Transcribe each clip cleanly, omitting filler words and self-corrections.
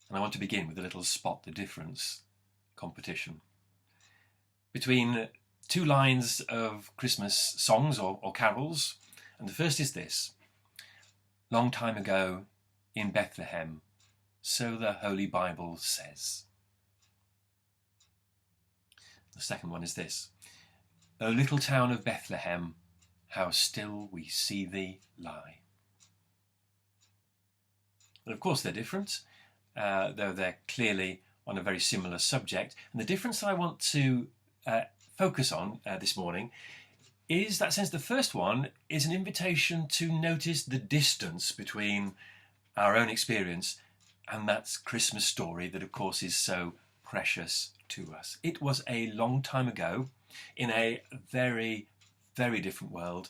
And I want to begin with a little spot the difference competition between two lines of Christmas songs or carols. And the first is this: long time ago in Bethlehem, so the Holy Bible says. The second one is this: O little town of Bethlehem, how still we see thee lie. And of course they're different, though they're clearly on a very similar subject. And the difference that I want to focus on this morning is that sense the first one is an invitation to notice the distance between our own experience and that Christmas story that of course is so precious to us. It was a long time ago in a very, very different world,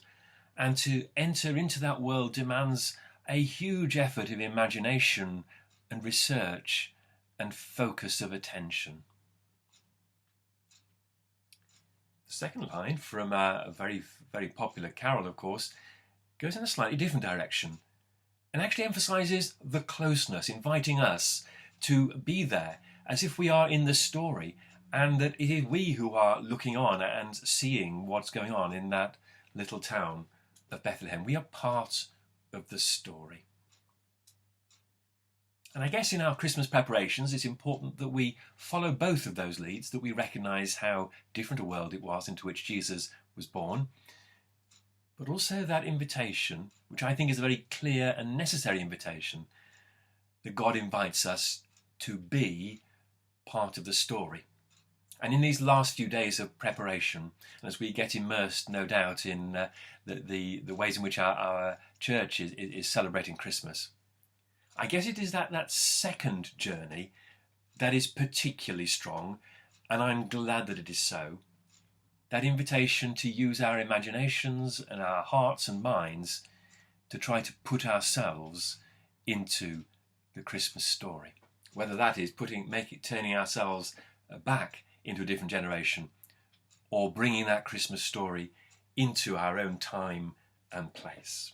and to enter into that world demands a huge effort of imagination and research and focus of attention. The second line from a very, very popular carol, of course, goes in a slightly different direction and actually emphasises the closeness, inviting us to be there as if we are in the story, and that it is we who are looking on and seeing what's going on in that little town of Bethlehem. We are part of the story. And I guess in our Christmas preparations, it's important that we follow both of those leads, that we recognise how different a world it was into which Jesus was born, but also that invitation, which I think is a very clear and necessary invitation, that God invites us to be part of the story. And in these last few days of preparation, and as we get immersed, no doubt, in the ways in which our church is celebrating Christmas, I guess it is that second journey that is particularly strong, and I'm glad that it is so. That invitation to use our imaginations and our hearts and minds to try to put ourselves into the Christmas story. Whether that is turning ourselves back into a different generation, or bringing that Christmas story into our own time and place.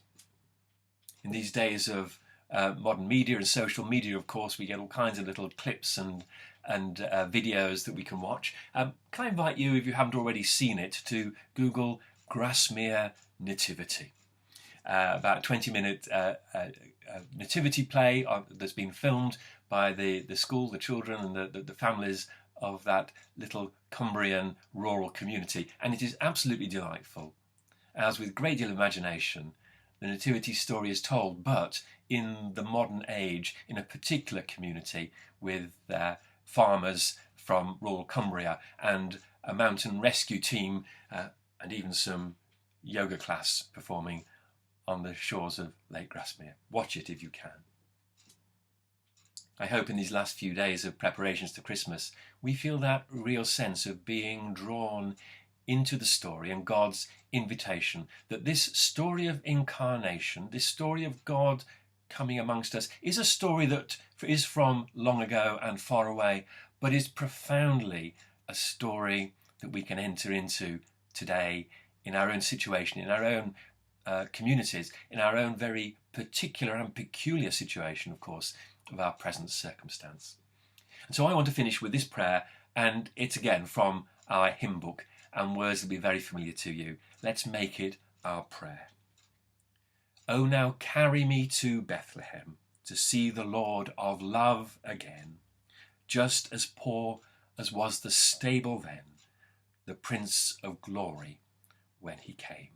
In these days of modern media and social media, of course, we get all kinds of little clips and videos that we can watch. Can I invite you, if you haven't already seen it, to Google Grasmere Nativity. About a 20-minute nativity play that's been filmed by the school, the children and the families of that little Cumbrian rural community. And it is absolutely delightful, as with a great deal of imagination, the nativity story is told, but in the modern age, in a particular community with farmers from rural Cumbria and a mountain rescue team and even some yoga class performing on the shores of Lake Grasmere. Watch it if you can. I hope in these last few days of preparations to Christmas, we feel that real sense of being drawn into the story and God's invitation, that this story of incarnation, this story of God coming amongst us, is a story that is from long ago and far away, but is profoundly a story that we can enter into today in our own situation, in our own communities, in our own very particular and peculiar situation, of course, of our present circumstance. And so I want to finish with this prayer, and it's again from our hymn book, and words will be very familiar to you. Let's make it our prayer. O now carry me to Bethlehem, to see the Lord of love again, just as poor as was the stable then, the Prince of Glory when he came.